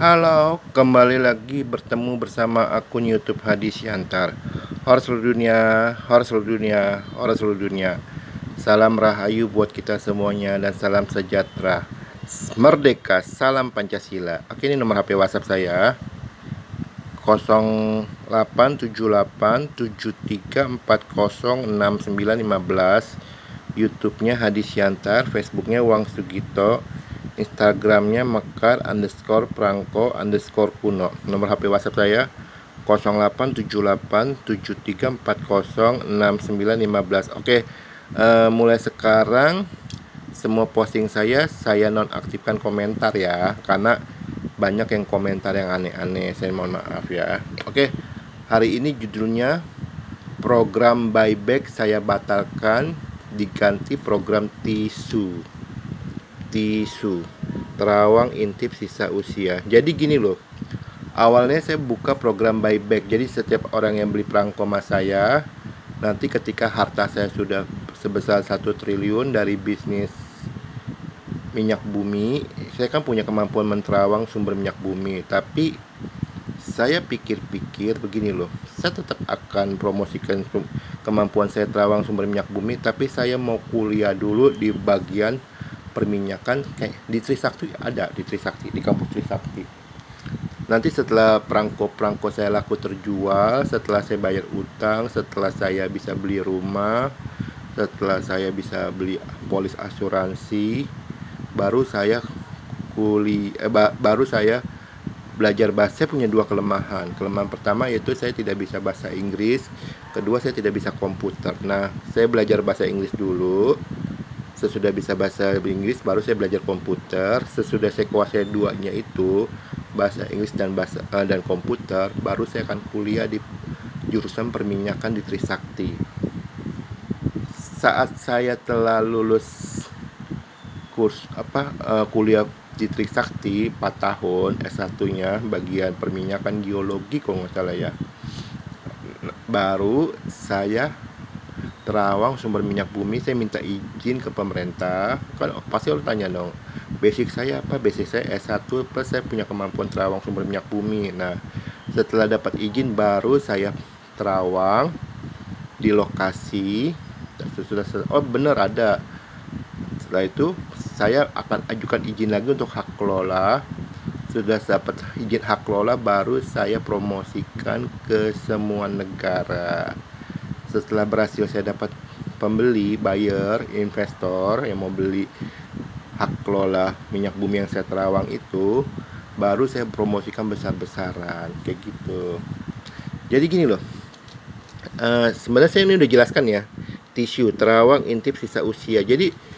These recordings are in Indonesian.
Halo, kembali lagi bertemu bersama akun YouTube Hadi Siantar. Horor seluruh dunia, horor seluruh dunia, horor seluruh dunia. Salam rahayu buat kita semuanya dan salam sejahtera. Merdeka, salam Pancasila. Oke, ini nomor HP WhatsApp saya. 087873406915. YouTube-nya Hadi Siantar, Facebook-nya Wang Sugito, Instagramnya mekar_prangko_kuno. Nomor HP WhatsApp saya 087873406915. Oke, mulai sekarang semua posting saya nonaktifkan komentar ya, karena banyak yang komentar yang aneh-aneh. Saya mohon maaf ya. Oke, hari ini judulnya program buyback saya batalkan, diganti program tisu terawang intip sisa usia. Jadi gini loh, awalnya saya buka program buyback. Jadi setiap orang yang beli perangko sama saya, nanti ketika harta saya sudah sebesar 1 triliun dari bisnis minyak bumi, saya kan punya kemampuan menterawang sumber minyak bumi. Tapi saya pikir-pikir begini loh, saya tetap akan promosikan kemampuan saya terawang sumber minyak bumi, tapi saya mau kuliah dulu di bagian perminyakan. Kayak di Trisakti, ada di Trisakti, di kampus Trisakti. Nanti setelah perangko saya laku terjual, setelah saya bayar utang, setelah saya bisa beli rumah, setelah saya bisa beli polis asuransi, baru saya baru saya belajar bahasa. Saya punya dua kelemahan. Kelemahan pertama yaitu saya tidak bisa bahasa Inggris, kedua saya tidak bisa komputer. Nah, saya belajar bahasa Inggris dulu. Sesudah bisa bahasa Inggris, baru saya belajar komputer. Sesudah saya kuasai duanya itu, bahasa Inggris dan komputer, baru saya akan kuliah di jurusan perminyakan di Trisakti. Saat saya telah lulus kuliah di Trisakti 4 tahun, S1-nya bagian perminyakan geologi kalau nggak salah ya, baru saya terawang sumber minyak bumi. Saya minta izin ke pemerintah. Kan pasti lo tanya dong, basic saya apa? Basic saya S1 plus saya punya kemampuan terawang sumber minyak bumi. Nah, setelah dapat izin baru saya terawang di lokasi. Oh bener ada. Setelah itu saya akan ajukan izin lagi untuk hak kelola. Sudah dapat izin hak kelola, baru saya promosikan ke semua negara. Setelah berhasil saya dapat pembeli, buyer, investor yang mau beli hak kelola minyak bumi yang saya terawang itu, baru saya promosikan besar-besaran kayak gitu. Jadi gini loh, sebenarnya saya ini udah jelaskan ya, tisu terawang intip sisa usia. Jadi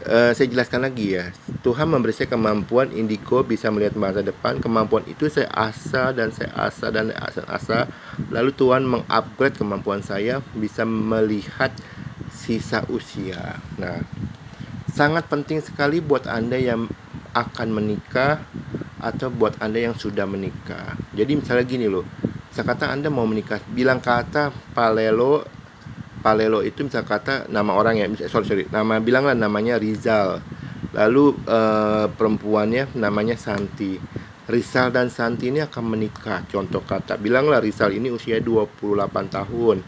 saya jelaskan lagi ya, Tuhan memberi saya kemampuan indigo, bisa melihat masa depan. Kemampuan itu saya asah dan saya asah dan asah. Lalu Tuhan mengupgrade kemampuan saya bisa melihat sisa usia. Nah, sangat penting sekali buat Anda yang akan menikah atau buat Anda yang sudah menikah. Jadi misalnya gini loh, kata Anda mau menikah, bilang kata Palelo itu misal kata nama orang ya, bilanglah namanya Rizal. Lalu perempuannya namanya Santi. Rizal dan Santi ini akan menikah. Contoh kata, bilanglah Rizal ini usia 28 tahun.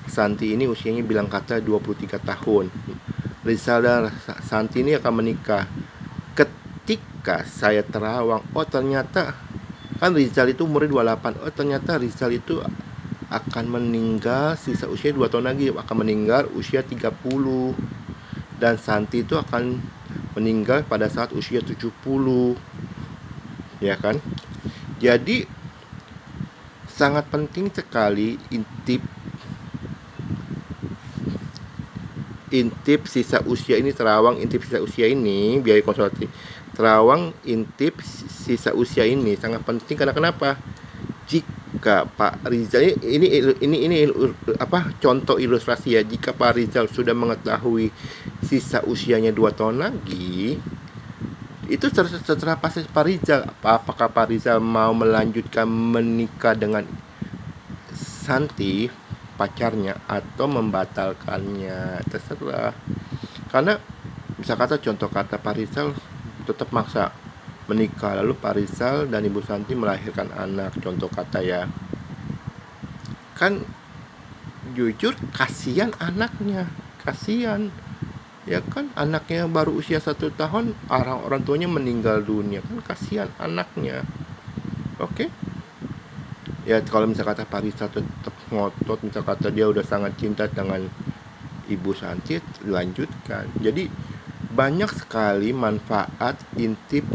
Santi ini usianya bilang kata 23 tahun. Rizal dan Santi ini akan menikah. Ketika saya terawang, oh ternyata kan Rizal itu umurnya 28. Oh ternyata Rizal itu akan meninggal sisa usia 2 tahun lagi, akan meninggal usia 30. Dan Santi itu akan meninggal pada saat usia 70. Ya kan? Jadi sangat penting sekali intip sisa usia ini, terawang intip sisa usia ini, biaya konsultasi terawang intip sisa usia ini sangat penting. Karena kenapa? Jika Pak Rizal ini contoh ilustrasi ya, jika Pak Rizal sudah mengetahui sisa usianya 2 tahun lagi, itu terserah pasti Pak Rizal. Apakah Pak Rizal mau melanjutkan menikah dengan Santi pacarnya atau membatalkannya, terserah. Karena bisa kata contoh kata Pak Rizal tetap maksa, menikah, lalu Pak Rizal dan Ibu Santi melahirkan anak, contoh kata ya. Kan jujur kasihan anaknya, kasihan. Ya kan, anaknya baru usia 1 tahun, orang tuanya meninggal dunia, kan kasihan anaknya. Oke. Ya kalau misal kata Pak Rizal tetap ngotot, misal kata dia udah sangat cinta dengan Ibu Santi, lanjutkan. Jadi banyak sekali manfaat intip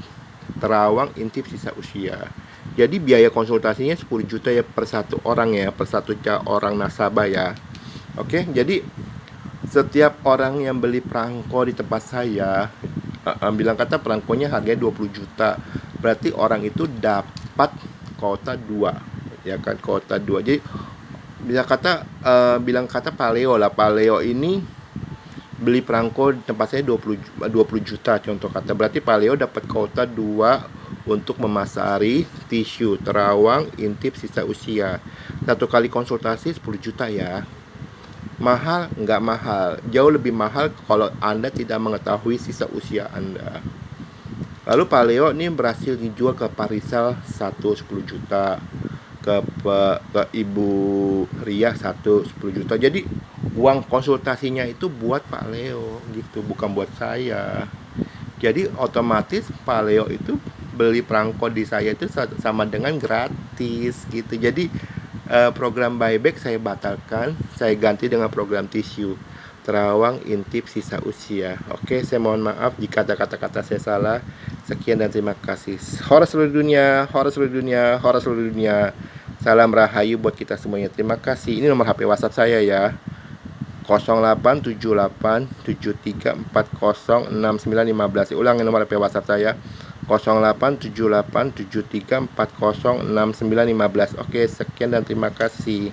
terawang, intip sisa usia. Jadi biaya konsultasinya 10 juta ya per satu orang ya, per satu orang nasabah ya. Oke, jadi setiap orang yang beli perangko di tempat saya, bilang kata perangkonya harganya 20 juta. Berarti orang itu dapat kuota 2, ya kan, kuota 2. Jadi bilang kata Paleo lah, Paleo ini beli perangko di tempat saya 20 juta contoh kata. Berarti Paleo dapat kuota 2 untuk memasari tisu terawang intip sisa usia. Satu kali konsultasi 10 juta ya. Mahal? Nggak mahal. Jauh lebih mahal kalau Anda tidak mengetahui sisa usia Anda. Lalu Paleo ini berhasil dijual ke Pak Rizal 10 juta, ke Ibu Ria 10 juta. Jadi uang konsultasinya itu buat Pak Leo gitu, bukan buat saya. Jadi otomatis Pak Leo itu beli perangko di saya itu sama dengan gratis gitu. Jadi program buyback saya batalkan, saya ganti dengan program tisu terawang intip sisa usia. Oke, saya mohon maaf jika ada kata-kata saya salah. Sekian dan terima kasih. Horor seluruh dunia, horor seluruh dunia, horor seluruh dunia. Salam rahayu buat kita semuanya. Terima kasih. Ini nomor HP WhatsApp saya ya. 087873406915. Saya ulangi nomor HP WhatsApp saya. 087873406915. Oke, sekian dan terima kasih.